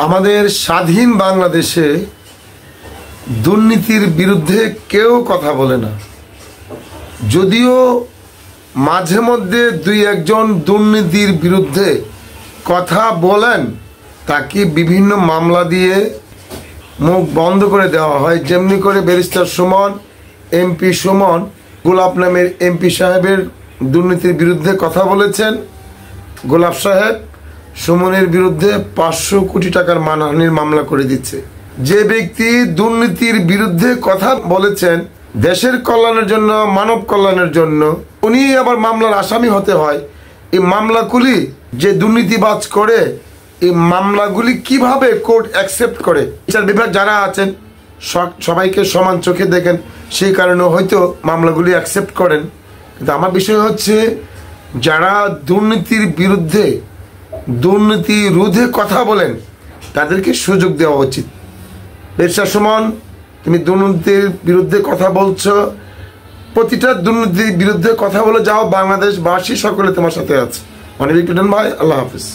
আমাদের স্বাধীন বাংলাদেশে দুর্নীতির বিরুদ্ধে কেউ কথা বলে না। যদিও মাঝে মধ্যে দুই একজন দুর্নীতির বিরুদ্ধে কথা বলেন, তাকে বিভিন্ন মামলা দিয়ে মুখ বন্ধ করে দেওয়া হয়। যেমনি করে ব্যারিস্টার সুমন, এমপি সুমন, গোলাপ নামের এমপি সাহেবের দুর্নীতির বিরুদ্ধে কথা বলেছেন। গোলাপ সাহেব সুমনের বিরুদ্ধে 500 কোটি টাকার মানহানির মামলা করে দিচ্ছে। যে ব্যক্তি দুর্নীতির বিরুদ্ধে কথা বলেছেন দেশের কল্যাণের জন্য, মানব কল্যাণের জন্য, উনি আবার মামলার আসামি হতে হয়। এই মামলাগুলি যে দুর্নীতিবাজ করে, এই মামলাগুলি কিভাবে কোর্ট অ্যাকসেপ্ট করে? বিচার বিভাগ যারা আছেন সবাইকে সমান চোখে দেখেন, সেই কারণে হয়তো মামলাগুলি অ্যাকসেপ্ট করেন। কিন্তু আমার বিষয় হচ্ছে, যারা দুর্নীতির বিরুদ্ধে, দুর্নীতি রোধে কথা বলেন, তাদেরকে সুযোগ দেওয়া উচিত। ব্যারিস্টার সুমন, তুমি দুর্নীতির বিরুদ্ধে কথা বলছো, প্রতিটা দুর্নীতির বিরুদ্ধে কথা বলে যাও। বাংলাদেশবাসী সকলে তোমার সাথে আছে। অনেক ভাই, আল্লাহ হাফিজ।